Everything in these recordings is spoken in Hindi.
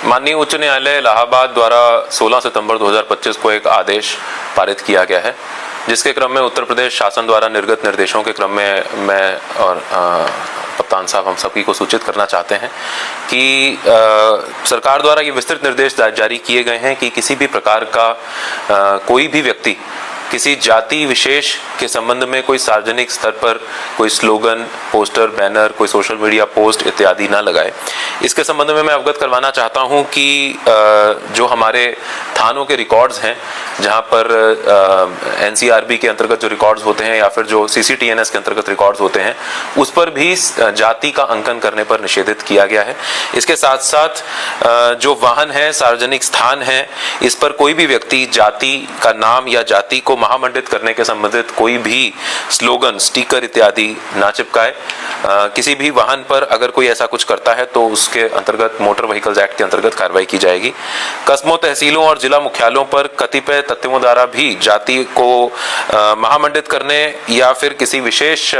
माननीय उच्च न्यायालय इलाहाबाद द्वारा 16 सितंबर 2025 को एक आदेश पारित किया गया है, जिसके क्रम में उत्तर प्रदेश शासन द्वारा निर्गत निर्देशों के क्रम में मैं और कप्तान साहब हम सभी को सूचित करना चाहते हैं कि सरकार द्वारा ये विस्तृत निर्देश जारी किए गए हैं कि किसी भी प्रकार का कोई भी व्यक्ति किसी जाति विशेष के संबंध में कोई सार्वजनिक स्तर पर कोई स्लोगन, पोस्टर, बैनर, कोई सोशल मीडिया पोस्ट इत्यादि ना लगाए। इसके संबंध में मैं अवगत करवाना चाहता हूं कि जो हमारे थानों के रिकॉर्ड्स हैं, जहां पर एनसीआरबी के अंतर्गत जो रिकॉर्ड्स होते हैं या फिर जो सीसीटीएनएस के अंतर्गत रिकॉर्ड्स होते हैं, उस पर भी जाति का अंकन करने पर निषेधित किया गया है। इसके साथ साथ जो वाहन है, सार्वजनिक स्थान है, इस पर कोई भी व्यक्ति जाति का नाम या जाति को महामंडित करने के संबंधित कोई भी स्लोगन, स्टिकर इत्यादि ना चिपकाए। किसी भी वाहन पर अगर कोई ऐसा कुछ करता है तो उसके अंतर्गत मोटर व्हीकल्स एक्ट के अंतर्गत कार्रवाई की जाएगी। कस्बों, तहसीलों और जिला मुख्यालयों पर कतिपय तत्वों द्वारा भी जाति को महामंडित करने या फिर किसी विशेष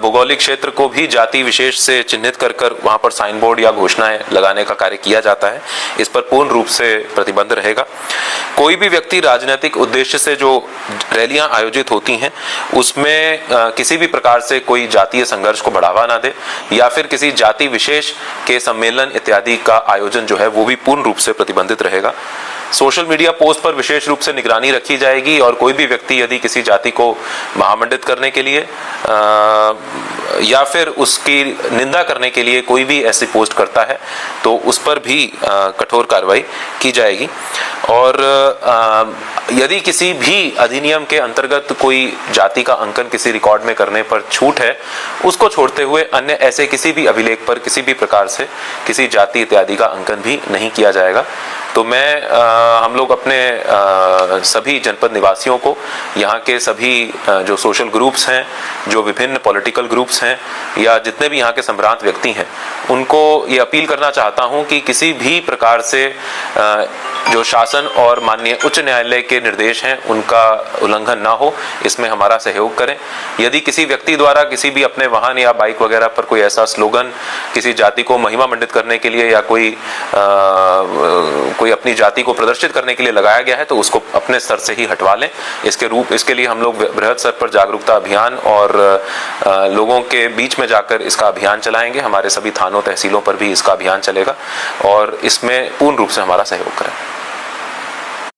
भौगोलिक क्षेत्र को भी जाति विशेष से चिन्हित कर वहां पर साइन बोर्ड या घोषणाएं लगाने का कार्य किया जाता है। इस पर पूर्ण रूप से प्रतिबंध रहेगा। कोई भी व्यक्ति राजनीतिक उद्देश्य से जो रैलियां आयोजित होती हैं उसमें किसी भी प्रकार से कोई जातीय संघर्ष को बढ़ावा ना दे या फिर किसी जाति विशेष के सम्मेलन इत्यादि का आयोजन जो है वो भी पूर्ण रूप से प्रतिबंधित रहेगा। सोशल मीडिया पोस्ट पर विशेष रूप से निगरानी रखी जाएगी और कोई भी व्यक्ति यदि किसी जाति को महामंडित करने के लिए या फिर उसकी निंदा करने के लिए कोई भी ऐसी पोस्ट करता है तो उस पर भी कठोर कार्रवाई की जाएगी। और यदि किसी भी अधिनियम के अंतर्गत कोई जाति का अंकन किसी रिकॉर्ड में करने पर छूट है, उसको छोड़ते हुए अन्य ऐसे किसी भी अभिलेख पर किसी भी प्रकार से किसी जाति इत्यादि का अंकन भी नहीं किया जाएगा। तो मैं हम लोग अपने सभी जनपद निवासियों को, यहाँ के सभी जो सोशल ग्रुप्स हैं, जो विभिन्न पॉलिटिकल ग्रुप्स हैं या जितने भी यहाँ के संभ्रांत व्यक्ति हैं, उनको ये अपील करना चाहता हूँ कि किसी भी प्रकार से जो शासन और माननीय उच्च न्यायालय के निर्देश हैं उनका उल्लंघन ना हो, इसमें हमारा सहयोग करें। यदि किसी व्यक्ति द्वारा किसी भी अपने वाहन या बाइक वगैरह पर कोई ऐसा स्लोगन किसी जाति को महिमा मंडित करने के लिए या कोई अपनी जाति को प्रदर्शित करने के लिए लगाया गया है तो उसको अपने स्तर से ही हटवा लें। इसके लिए हम लोग बृहद स्तर पर जागरूकता अभियान और लोगों के बीच में जाकर इसका अभियान चलाएंगे। हमारे सभी थानों, तहसीलों पर भी इसका अभियान चलेगा और इसमें पूर्ण रूप से हमारा सहयोग करें।